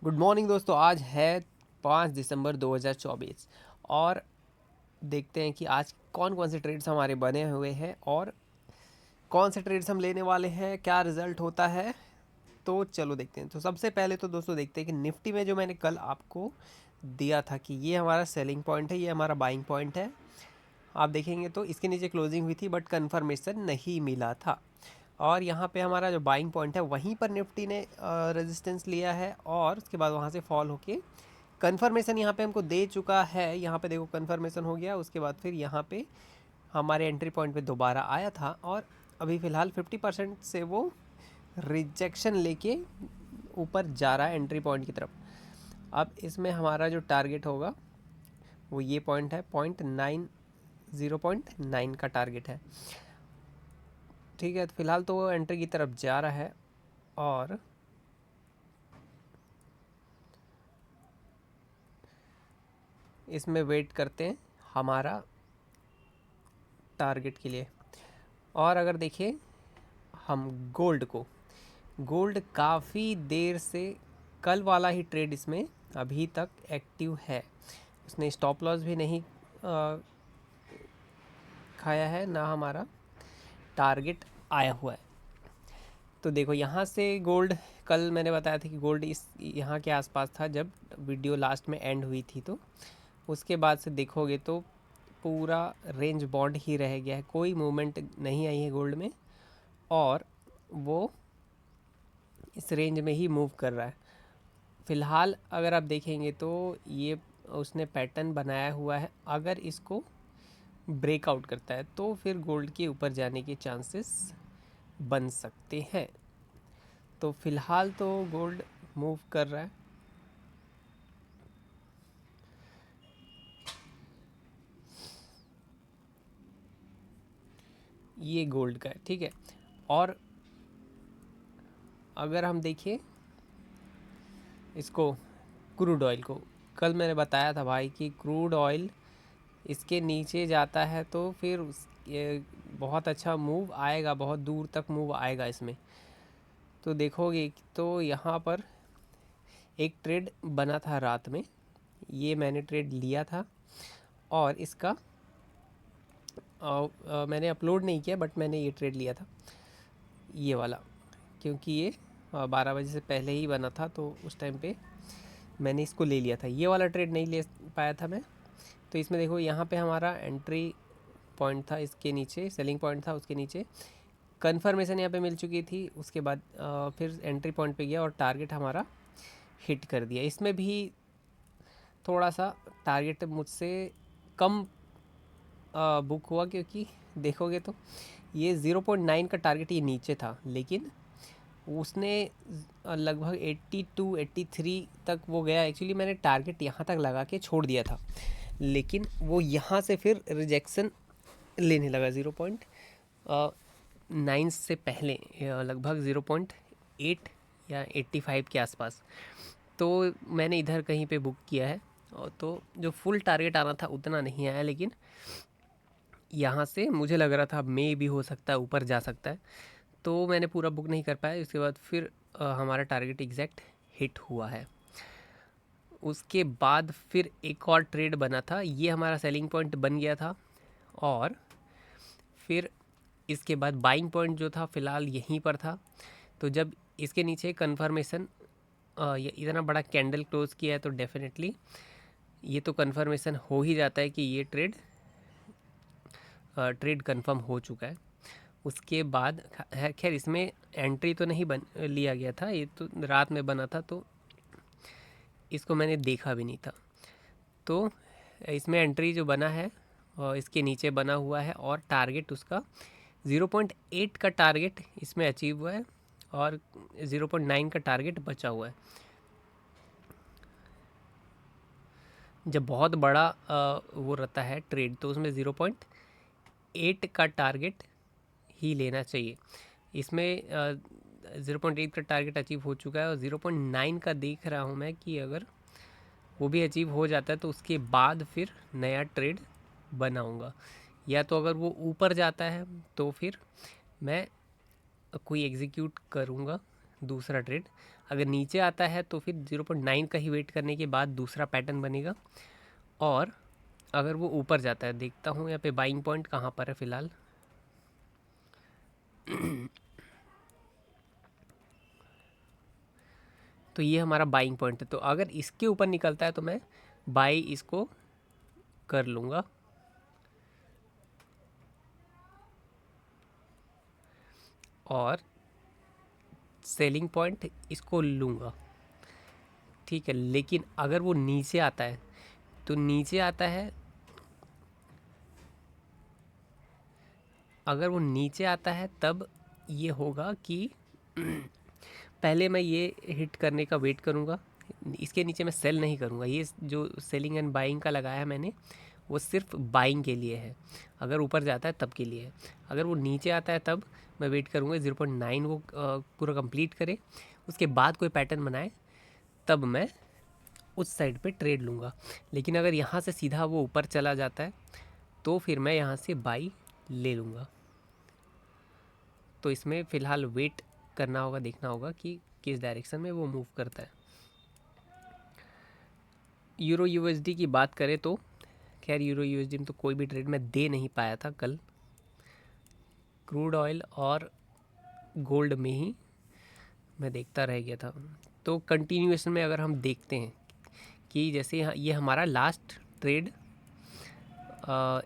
Good morning दोस्तों। आज है 5 दिसंबर 2024 और देखते हैं कि आज कौन कौन से ट्रेड्स हमारे बने हुए हैं और कौन से ट्रेड्स हम लेने वाले हैं, क्या रिज़ल्ट होता है। तो चलो देखते हैं। तो सबसे पहले तो दोस्तों देखते हैं कि निफ्टी में जो मैंने कल आपको दिया था कि ये हमारा सेलिंग पॉइंट है, ये हमारा बाइंग पॉइंट है। आप देखेंगे तो इसके नीचे क्लोजिंग हुई थी बट कन्फर्मेशन नहीं मिला था। और यहाँ पे हमारा जो बाइंग पॉइंट है वहीं पर निफ्टी ने रेजिस्टेंस लिया है और उसके बाद वहाँ से फॉल होके कन्फर्मेशन यहाँ पे हमको दे चुका है। यहाँ पे देखो कन्फर्मेशन हो गया, उसके बाद फिर यहाँ पे हमारे एंट्री पॉइंट पे दोबारा आया था और अभी फ़िलहाल 50% से वो रिजेक्शन लेके ऊपर जा रहा है एंट्री पॉइंट की तरफ। अब इसमें हमारा जो टारगेट होगा वो ये पॉइंट है, 0.9 का टारगेट है। ठीक है, तो फिलहाल तो वो एंट्री की तरफ जा रहा है और इसमें वेट करते हैं हमारा टारगेट के लिए। और अगर देखिए हम गोल्ड काफ़ी देर से, कल वाला ही ट्रेड इसमें अभी तक एक्टिव है। उसने स्टॉप लॉस भी नहीं खाया है, ना हमारा टारगेट आया हुआ है। तो देखो यहाँ से गोल्ड, कल मैंने बताया था कि गोल्ड इस यहाँ के आसपास था जब वीडियो लास्ट में एंड हुई थी। तो उसके बाद से देखोगे तो पूरा रेंज बॉन्ड ही रह गया है, कोई मूवमेंट नहीं आई है गोल्ड में और वो इस रेंज में ही मूव कर रहा है। फ़िलहाल अगर आप देखेंगे तो ये उसने पैटर्न बनाया हुआ है, अगर इसको ब्रेकआउट करता है तो फिर गोल्ड के ऊपर जाने के चांसेस बन सकते हैं। तो फ़िलहाल तो गोल्ड मूव कर रहा है। ये गोल्ड का है, ठीक है। और अगर हम देखें इसको, क्रूड ऑयल को, कल मैंने बताया था भाई कि क्रूड ऑयल इसके नीचे जाता है तो फिर ये बहुत अच्छा मूव आएगा, बहुत दूर तक मूव आएगा इसमें। तो देखोगे तो यहाँ पर एक ट्रेड बना था रात में, ये मैंने ट्रेड लिया था और इसका मैंने अपलोड नहीं किया बट मैंने ये ट्रेड लिया था, ये वाला, क्योंकि ये 12 बजे से पहले ही बना था तो उस टाइम पे मैंने इसको ले लिया था। ये वाला ट्रेड नहीं ले पाया था मैं। तो इसमें देखो यहाँ पे हमारा एंट्री पॉइंट था, इसके नीचे सेलिंग पॉइंट था, उसके नीचे कन्फर्मेशन यहाँ पे मिल चुकी थी। उसके बाद फिर एंट्री पॉइंट पे गया और टारगेट हमारा हिट कर दिया। इसमें भी थोड़ा सा टारगेट मुझसे कम बुक हुआ, क्योंकि देखोगे तो ये 0.9 का टारगेट ये नीचे था, लेकिन उसने लगभग 82 83 तक वो गया। एक्चुअली मैंने टारगेट यहाँ तक लगा के छोड़ दिया था, लेकिन वो यहाँ से फिर रिजेक्शन लेने लगा 0.9 से पहले, लगभग 0.8 या 85 के आसपास। तो मैंने इधर कहीं पे बुक किया है और तो जो फुल टारगेट आना था उतना नहीं आया, लेकिन यहाँ से मुझे लग रहा था मे भी हो सकता है ऊपर जा सकता है, तो मैंने पूरा बुक नहीं कर पाया। उसके बाद फिर हमारा टारगेट एग्जैक्ट हिट हुआ है। उसके बाद फिर एक और ट्रेड बना था, ये हमारा सेलिंग पॉइंट बन गया था और फिर इसके बाद बाइंग पॉइंट जो था फ़िलहाल यहीं पर था। तो जब इसके नीचे कन्फर्मेशन, ये इतना बड़ा कैंडल क्लोज किया है तो डेफिनेटली ये तो कन्फर्मेशन हो ही जाता है कि ये ट्रेड कंफर्म हो चुका है। उसके बाद खैर इसमें एंट्री तो नहीं बन लिया गया था, ये तो रात में बना था तो इसको मैंने देखा भी नहीं था। तो इसमें एंट्री जो बना है और इसके नीचे बना हुआ है और टारगेट उसका 0.8 का टारगेट इसमें अचीव हुआ है और 0.9 का टारगेट बचा हुआ है। जब बहुत बड़ा वो रहता है ट्रेड तो उसमें 0.8 का टारगेट ही लेना चाहिए। इसमें 0.8 का टारगेट अचीव हो चुका है और 0.9 का देख रहा हूँ मैं कि अगर वो भी अचीव हो जाता है तो उसके बाद फिर नया ट्रेड बनाऊँगा, या तो अगर वो ऊपर जाता है तो फिर मैं कोई एग्जीक्यूट करूँगा, दूसरा ट्रेड अगर नीचे आता है तो फिर 0.9 का ही वेट करने के बाद दूसरा पैटर्न बनेगा। और अगर वो ऊपर जाता है, देखता हूँ यहाँ पे बाइंग पॉइंट कहाँ पर है फ़िलहाल। तो ये हमारा बाइंग पॉइंट है, तो अगर इसके ऊपर निकलता है तो मैं बाई इसको कर लूँगा। और सेलिंग पॉइंट इसको लूँगा, ठीक है। लेकिन अगर वो नीचे आता है तो नीचे आता है, अगर वो नीचे आता है तब ये होगा कि पहले मैं ये हिट करने का वेट करूँगा, इसके नीचे मैं सेल नहीं करूँगा। ये जो सेलिंग एंड बाइंग का लगाया है मैंने, वो सिर्फ बाइंग के लिए है, अगर ऊपर जाता है तब के लिए है। अगर वो नीचे आता है तब मैं वेट करूँगा 0.9 वो पूरा कंप्लीट करे, उसके बाद कोई पैटर्न बनाए, तब मैं उस साइड पे ट्रेड लूँगा। लेकिन अगर यहाँ से सीधा वो ऊपर चला जाता है तो फिर मैं यहाँ से बाई ले लूँगा। तो इसमें फ़िलहाल वेट करना होगा, देखना होगा कि किस डायरेक्शन में वो मूव करता है। यूरो यूएसडी की बात करें तो खैर यूरो यूएसडी में तो कोई भी ट्रेड मैं दे नहीं पाया था कल, क्रूड ऑयल और गोल्ड में ही मैं देखता रह गया था। तो कंटिन्यूएशन में अगर हम देखते हैं कि जैसे ये हमारा लास्ट ट्रेड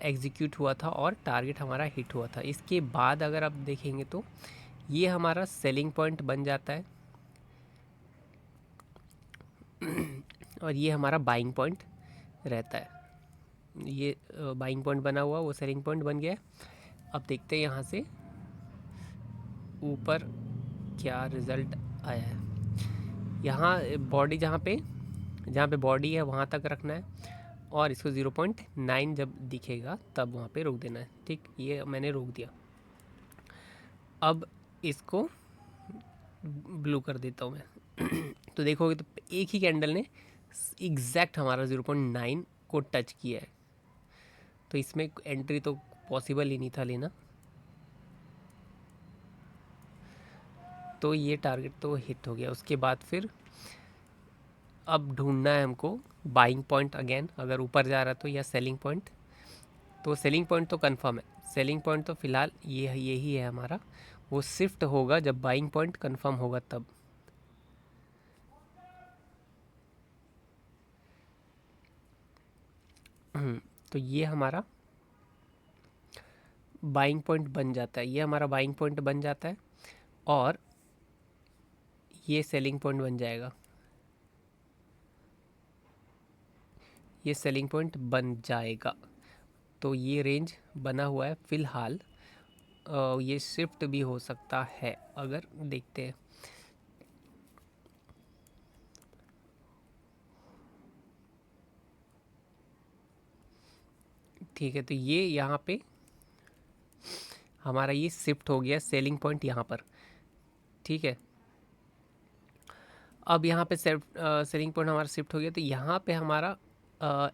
एग्जीक्यूट हुआ था और टारगेट हमारा हिट हुआ था, इसके बाद अगर आप देखेंगे तो ये हमारा सेलिंग पॉइंट बन जाता है और ये हमारा बाइंग पॉइंट रहता है। ये बाइंग पॉइंट बना हुआ, वो सेलिंग पॉइंट बन गया है। अब देखते हैं यहाँ से ऊपर क्या रिज़ल्ट आया है। यहाँ बॉडी जहाँ पे बॉडी है वहाँ तक रखना है और इसको 0.9 जब दिखेगा तब वहाँ पे रोक देना है, ठीक। ये मैंने रोक दिया। अब इसको ब्लू कर देता हूँ मैं तो देखोगे तो एक ही कैंडल ने एग्जैक्ट हमारा 0.9 को टच किया है, तो इसमें एंट्री तो पॉसिबल ही नहीं था लेना। तो ये टारगेट तो हिट हो गया। उसके बाद फिर अब ढूंढना है हमको बाइंग पॉइंट अगेन, अगर ऊपर जा रहा तो, या सेलिंग पॉइंट। तो सेलिंग पॉइंट तो कंफर्म है, सेलिंग पॉइंट तो फ़िलहाल यही है हमारा। वो शिफ्ट होगा जब बाइंग पॉइंट कंफर्म होगा तब। तो ये हमारा बाइंग पॉइंट बन जाता है, ये हमारा बाइंग पॉइंट बन जाता है और ये सेलिंग पॉइंट बन जाएगा, ये सेलिंग पॉइंट बन जाएगा। तो ये रेंज बना हुआ है फ़िलहाल। ये शिफ्ट भी हो सकता है, अगर देखते हैं। ठीक है, तो ये यहाँ पे हमारा ये शिफ्ट हो गया सेलिंग पॉइंट यहाँ पर, ठीक है। अब यहाँ पे सेलिंग पॉइंट हमारा शिफ्ट हो गया, तो यहाँ पे हमारा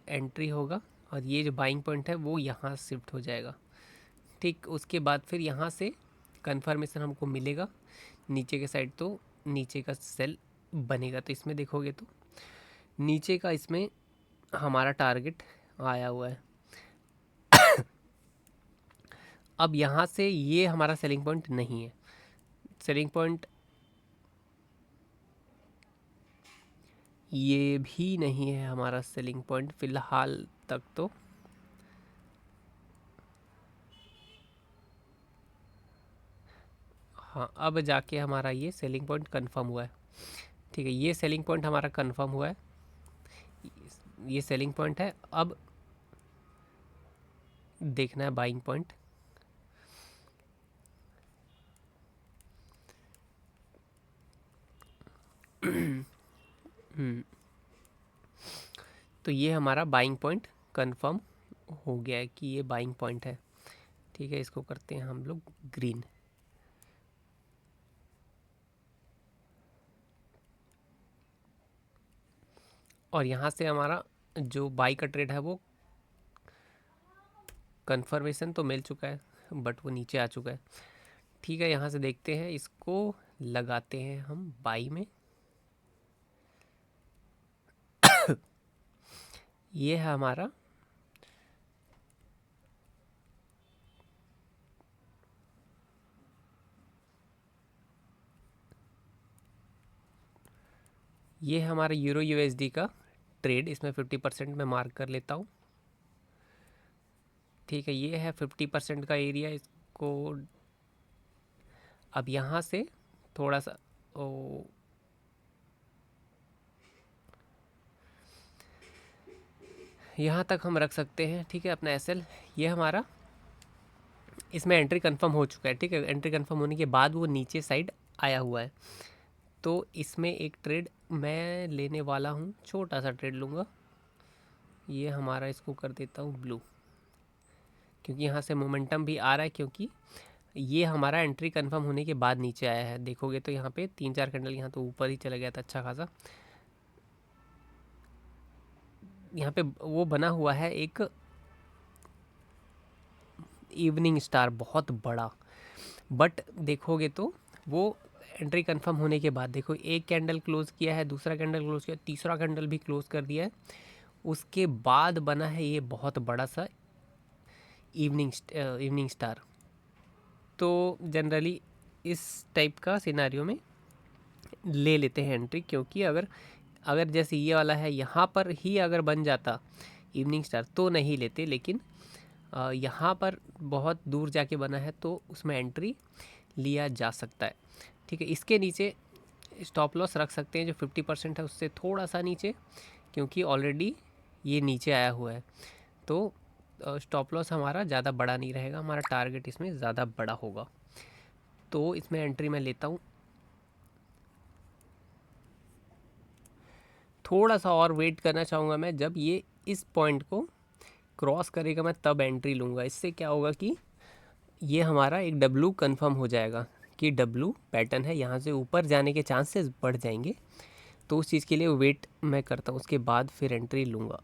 एंट्री होगा और ये जो बाइंग पॉइंट है वो यहाँ शिफ्ट हो जाएगा, ठीक। उसके बाद फिर यहाँ से कंफर्मेशन हमको मिलेगा नीचे के साइड, तो नीचे का सेल बनेगा। तो इसमें देखोगे तो नीचे का इसमें हमारा टारगेट आया हुआ है। अब यहाँ से ये हमारा सेलिंग पॉइंट नहीं है, सेलिंग पॉइंट ये भी नहीं है हमारा सेलिंग पॉइंट फ़िलहाल तक। तो हाँ, अब जाके हमारा ये सेलिंग पॉइंट कंफर्म हुआ है, ठीक है। ये सेलिंग पॉइंट हमारा कंफर्म हुआ है, ये सेलिंग पॉइंट है। अब देखना है बाइंग पॉइंट। तो ये हमारा बाइंग पॉइंट कंफर्म हो गया है कि ये बाइंग पॉइंट है, ठीक है। इसको करते हैं हम लोग ग्रीन। और यहाँ से हमारा जो बाई का ट्रेड है वो कंफर्मेशन तो मिल चुका है, बट वो नीचे आ चुका है, ठीक है। यहाँ से देखते हैं इसको लगाते हैं हम बाई में। ये है हमारा यूरो यूएसडी का ट्रेड। इसमें 50% मैं मार्क कर लेता हूँ। ठीक है, ये है 50% का एरिया। इसको अब यहाँ से थोड़ा सा यहाँ तक हम रख सकते हैं। ठीक है, अपना एसएल ये हमारा इसमें एंट्री कंफर्म हो चुका है। ठीक है, एंट्री कंफर्म होने के बाद वो नीचे साइड आया हुआ है। तो इसमें एक ट्रेड मैं लेने वाला हूँ, छोटा सा ट्रेड लूँगा। ये हमारा इसको कर देता हूँ ब्लू, क्योंकि यहाँ से मोमेंटम भी आ रहा है, क्योंकि ये हमारा एंट्री कंफर्म होने के बाद नीचे आया है। देखोगे तो यहाँ पे 3-4 कैंडल यहाँ तो ऊपर ही चला गया था अच्छा खासा। यहाँ पे वो बना हुआ है एक इवनिंग स्टार बहुत बड़ा, बट देखोगे तो वो एंट्री कंफर्म होने के बाद देखो एक कैंडल क्लोज किया है, दूसरा कैंडल क्लोज किया, तीसरा कैंडल भी क्लोज कर दिया है, उसके बाद बना है ये बहुत बड़ा सा इवनिंग स्टार। तो जनरली इस टाइप का सिनारियो में ले लेते हैं एंट्री, क्योंकि अगर अगर जैसे ये वाला है यहाँ पर ही अगर बन जाता इवनिंग स्टार तो नहीं लेते, लेकिन यहाँ पर बहुत दूर जाके बना है तो उसमें एंट्री लिया जा सकता है। ठीक है, इसके नीचे स्टॉप लॉस रख सकते हैं जो 50% है उससे थोड़ा सा नीचे, क्योंकि ऑलरेडी ये नीचे आया हुआ है। तो स्टॉप लॉस हमारा ज़्यादा बड़ा नहीं रहेगा, हमारा टारगेट इसमें ज़्यादा बड़ा होगा। तो इसमें एंट्री मैं लेता हूँ। थोड़ा सा और वेट करना चाहूँगा मैं, जब ये इस पॉइंट को क्रॉस करेगा मैं तब एंट्री लूँगा। इससे क्या होगा कि ये हमारा एक डब्लू कंफर्म हो जाएगा कि डब्लू पैटर्न है, यहाँ से ऊपर जाने के चांसेस बढ़ जाएंगे। तो उस चीज़ के लिए वेट मैं करता हूँ, उसके बाद फिर एंट्री लूँगा।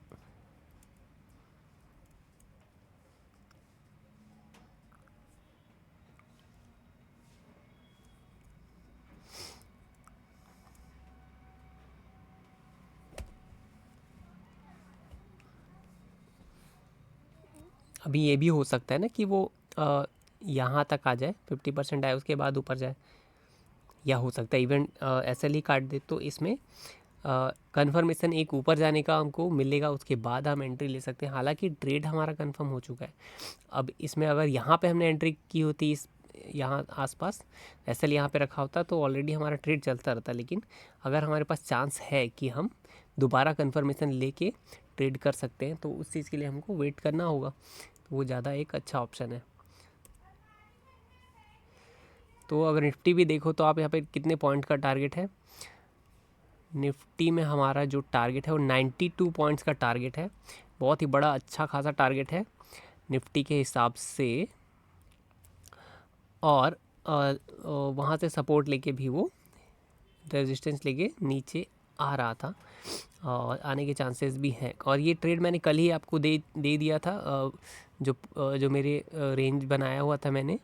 अभी ये भी हो सकता है ना कि वो यहाँ तक आ जाए, 50% आए उसके बाद ऊपर जाए, या हो सकता है इवन एसएल ही काट दे। तो इसमें कंफर्मेशन एक ऊपर जाने का हमको मिलेगा, उसके बाद हम एंट्री ले सकते हैं। हालांकि ट्रेड हमारा कंफर्म हो चुका है। अब इसमें अगर यहाँ पे हमने एंट्री की होती, इस यहाँ आसपास एसएल यहाँ पे रखा होता, तो ऑलरेडी हमारा ट्रेड चलता रहता। लेकिन अगर हमारे पास चांस है कि हम दोबारा कंफर्मेशन लेके ट्रेड कर सकते हैं, तो उस चीज़ के लिए हमको वेट करना होगा। तो वो ज़्यादा एक अच्छा ऑप्शन है। तो अगर निफ्टी भी देखो तो आप यहाँ पे कितने पॉइंट का टारगेट है, निफ्टी में हमारा जो टारगेट है वो 92 पॉइंट्स का टारगेट है। बहुत ही बड़ा अच्छा खासा टारगेट है निफ्टी के हिसाब से। और वहाँ से सपोर्ट लेके भी वो रेजिस्टेंस लेके नीचे आ रहा था, और आने के चांसेस भी हैं। और ये ट्रेड मैंने कल ही आपको दे दिया था, जो मेरे रेंज बनाया हुआ था मैंने,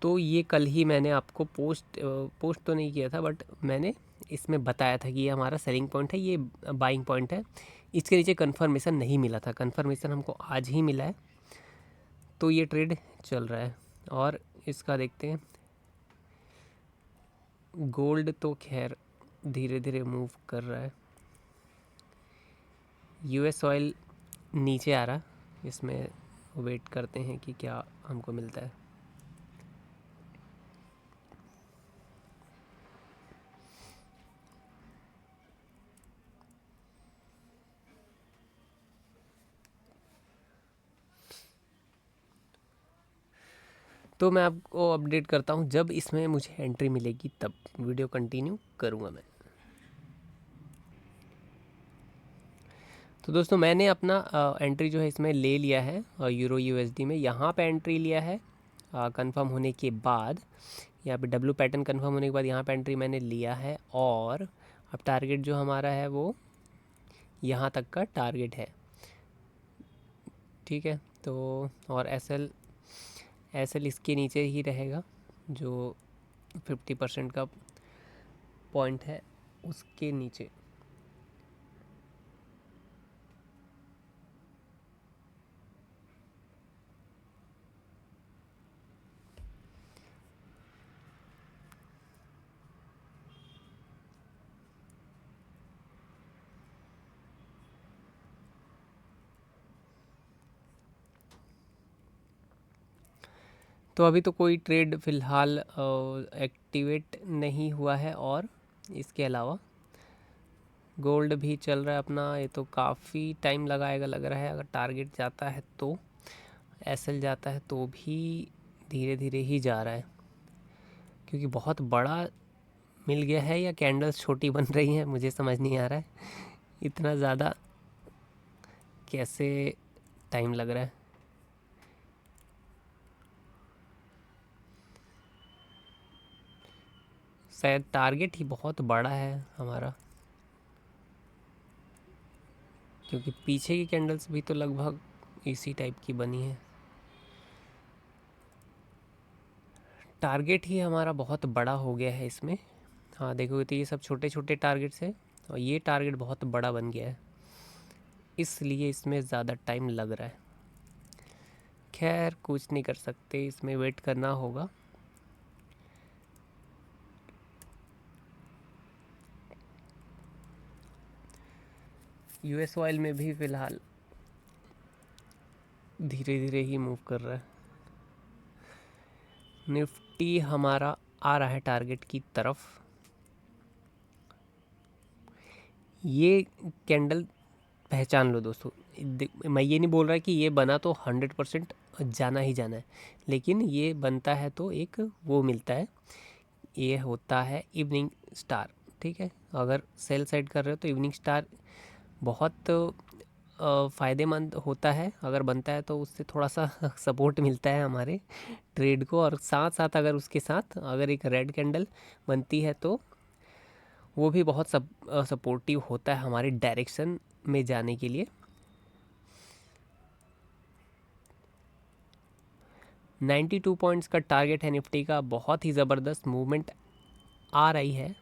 तो ये कल ही मैंने आपको पोस्ट तो नहीं किया था, बट मैंने इसमें बताया था कि ये हमारा सेलिंग पॉइंट है, ये बाइंग पॉइंट है। इसके नीचे कंफर्मेशन नहीं मिला था, कंफर्मेशन हमको आज ही मिला है। तो ये ट्रेड चल रहा है। और इसका देखते हैं, गोल्ड तो खैर धीरे धीरे मूव कर रहा है। यूएस ऑयल नीचे आ रहा, इसमें वेट करते हैं कि क्या हमको मिलता है। तो मैं आपको अपडेट करता हूँ जब इसमें मुझे एंट्री मिलेगी, तब वीडियो कंटिन्यू करूँगा मैं। तो दोस्तों मैंने अपना एंट्री जो है इसमें ले लिया है यूरो यूएसडी में। यहाँ पे एंट्री लिया है कंफर्म होने के बाद, यहाँ पे डब्लू पैटर्न कंफर्म होने के बाद यहाँ पे एंट्री मैंने लिया है। और अब टारगेट जो हमारा है वो यहाँ तक का टारगेट है। ठीक है, तो और एसएल इसके नीचे ही रहेगा, जो 50% का पॉइंट है उसके नीचे। तो अभी तो कोई ट्रेड फ़िलहाल एक्टिवेट नहीं हुआ है, और इसके अलावा गोल्ड भी चल रहा है अपना। ये तो काफ़ी टाइम लगाएगा लग रहा है। अगर टारगेट जाता है तो, एसएल जाता है तो भी धीरे धीरे ही जा रहा है, क्योंकि बहुत बड़ा मिल गया है, या कैंडल्स छोटी बन रही हैं, मुझे समझ नहीं आ रहा है इतना ज़्यादा कैसे टाइम लग रहा है। शायद टारगेट ही बहुत बड़ा है हमारा, क्योंकि पीछे की कैंडल्स भी तो लगभग इसी टाइप की बनी है। टारगेट ही हमारा बहुत बड़ा हो गया है इसमें। हाँ देखोगे तो ये सब छोटे छोटे टारगेट्स हैं, और ये टारगेट बहुत बड़ा बन गया है, इसलिए इसमें ज़्यादा टाइम लग रहा है। खैर कुछ नहीं कर सकते, इसमें वेट करना होगा। यूएस ऑयल में भी फ़िलहाल धीरे धीरे ही मूव कर रहा है। निफ्टी हमारा आ रहा है टारगेट की तरफ। ये कैंडल पहचान लो दोस्तों। मैं ये नहीं बोल रहा कि ये बना तो 100% जाना ही जाना है, लेकिन ये बनता है तो एक वो मिलता है, ये होता है इवनिंग स्टार। ठीक है, अगर सेल साइड कर रहे हो तो इवनिंग स्टार बहुत फ़ायदेमंद होता है। अगर बनता है तो उससे थोड़ा सा सपोर्ट मिलता है हमारे ट्रेड को, और साथ साथ अगर उसके साथ अगर एक रेड कैंडल बनती है तो वो भी बहुत सपोर्टिव होता है हमारे डायरेक्शन में जाने के लिए। 92 पॉइंट्स का टारगेट है निफ्टी का। बहुत ही ज़बरदस्त मूवमेंट आ रही है।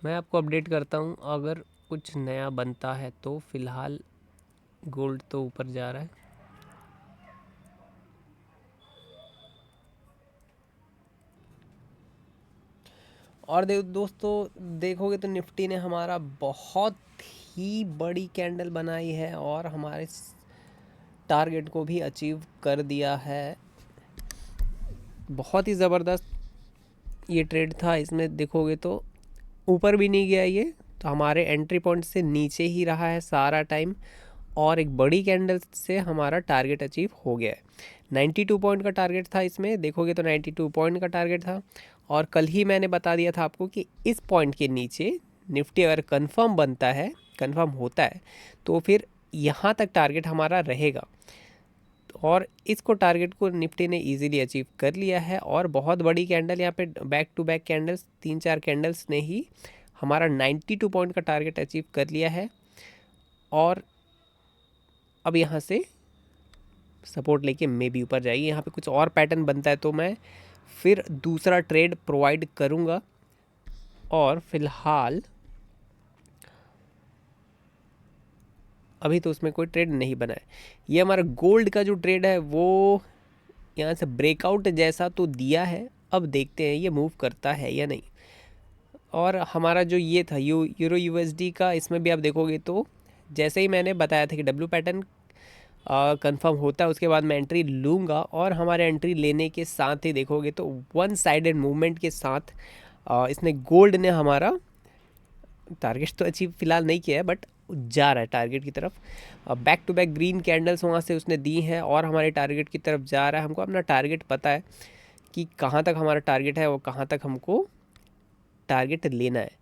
मैं आपको अपडेट करता हूँ अगर कुछ नया बनता है तो। फ़िलहाल गोल्ड तो ऊपर जा रहा है। और दोस्तों देखोगे तो निफ्टी ने हमारा बहुत ही बड़ी कैंडल बनाई है और हमारे टारगेट को भी अचीव कर दिया है। बहुत ही ज़बरदस्त ये ट्रेड था। इसमें देखोगे तो ऊपर भी नहीं गया ये, तो हमारे एंट्री पॉइंट से नीचे ही रहा है सारा टाइम, और एक बड़ी कैंडल से हमारा टारगेट अचीव हो गया है। 92 पॉइंट का टारगेट था इसमें, देखोगे तो 92 पॉइंट का टारगेट था। और कल ही मैंने बता दिया था आपको कि इस पॉइंट के नीचे निफ्टी अगर कंफर्म बनता है, कंफर्म होता है, तो फिर यहाँ तक टारगेट हमारा रहेगा। और इसको टारगेट को निफ्टी ने इजीली अचीव कर लिया है। और बहुत बड़ी कैंडल यहाँ पे back to back candles, 3-4 candles ने ही हमारा 92 पॉइंट का टारगेट अचीव कर लिया है। और अब यहाँ से सपोर्ट लेके मे भी ऊपर जाएगी। यहाँ पे कुछ और पैटर्न बनता है तो मैं फिर दूसरा ट्रेड प्रोवाइड करूँगा। और फिलहाल अभी तो उसमें कोई ट्रेड नहीं बना है। ये हमारा गोल्ड का जो ट्रेड है वो यहाँ से ब्रेकआउट जैसा तो दिया है, अब देखते हैं ये मूव करता है या नहीं। और हमारा जो ये था यूरो यूएसडी का, इसमें भी आप देखोगे तो जैसे ही मैंने बताया था कि डब्ल्यू पैटर्न कंफर्म होता है उसके बाद मैं एंट्री लूँगा। और हमारे एंट्री लेने के साथ ही देखोगे तो वन साइडेड मूवमेंट के साथ इसने गोल्ड ने हमारा टारगेट तो अचीव फ़िलहाल नहीं किया है, बट जा रहा है टारगेट की तरफ। Back to back green candles वहाँ से उसने दी हैं और हमारे टारगेट की तरफ जा रहा है। हमको अपना टारगेट पता है कि कहाँ तक हमारा टारगेट है और कहाँ तक हमको टारगेट लेना है।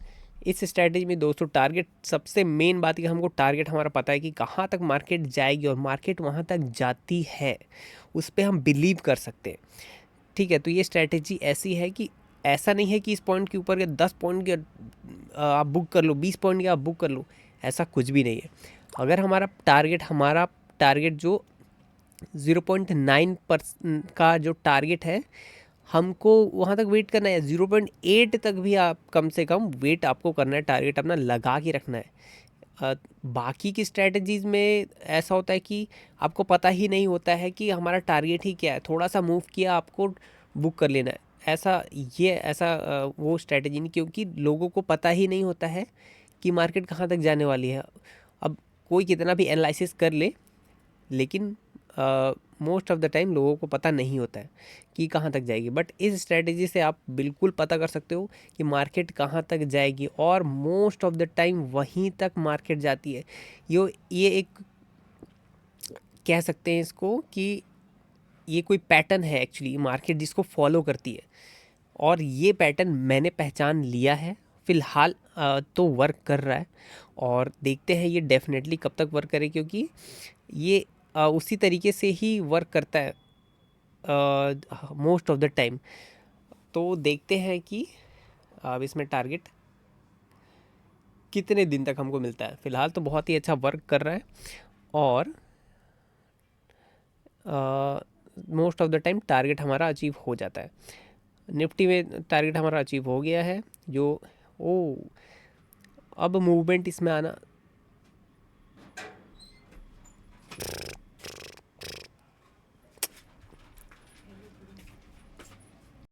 इस स्ट्रैटेजी में दोस्तों टारगेट सबसे मेन बात है कि हमको टारगेट हमारा पता है कि कहाँ तक मार्केट जाएगी, और मार्केट वहाँ तक जाती है उस पर हम बिलीव कर सकते हैं। ठीक है, तो ये स्ट्रैटेजी ऐसी है कि ऐसा नहीं है कि इस पॉइंट के ऊपर के 10 पॉइंट के आप बुक कर लो, 20 पॉइंट के आप बुक कर लो, ऐसा कुछ भी नहीं है। अगर हमारा टारगेट जो 0.9% का जो टारगेट है, हमको वहाँ तक वेट करना है। 0.8 तक भी आप कम से कम वेट आपको करना है, टारगेट अपना लगा के रखना है। बाकी की स्ट्रैटेजीज़ में ऐसा होता है कि आपको पता ही नहीं होता है कि हमारा टारगेट ही क्या है, थोड़ा सा मूव किया आपको बुक कर लेना है। ऐसा वो स्ट्रैटेजी नहीं, क्योंकि लोगों को पता ही नहीं होता है कि मार्केट कहाँ तक जाने वाली है। अब कोई कितना भी एनालिसिस कर ले, लेकिन मोस्ट ऑफ द टाइम लोगों को पता नहीं होता है कि कहाँ तक जाएगी। बट इस स्ट्रैटेजी से आप बिल्कुल पता कर सकते हो कि मार्केट कहाँ तक जाएगी, और मोस्ट ऑफ द टाइम वहीं तक मार्केट जाती है। ये एक कह सकते हैं इसको कि ये कोई पैटर्न है एक्चुअली, मार्केट जिसको फॉलो करती है, और ये पैटर्न मैंने पहचान लिया है। फ़िलहाल तो वर्क कर रहा है, और देखते हैं ये डेफिनेटली कब तक वर्क करे, क्योंकि ये उसी तरीके से ही वर्क करता है मोस्ट ऑफ द टाइम। तो देखते हैं कि अब इसमें टारगेट कितने दिन तक हमको मिलता है। फ़िलहाल तो बहुत ही अच्छा वर्क कर रहा है, और most of the time target हमारा अचीव हो जाता है। निफ्टी में टारगेट हमारा अचीव हो गया है। जो ओ अब मूवमेंट इसमें आना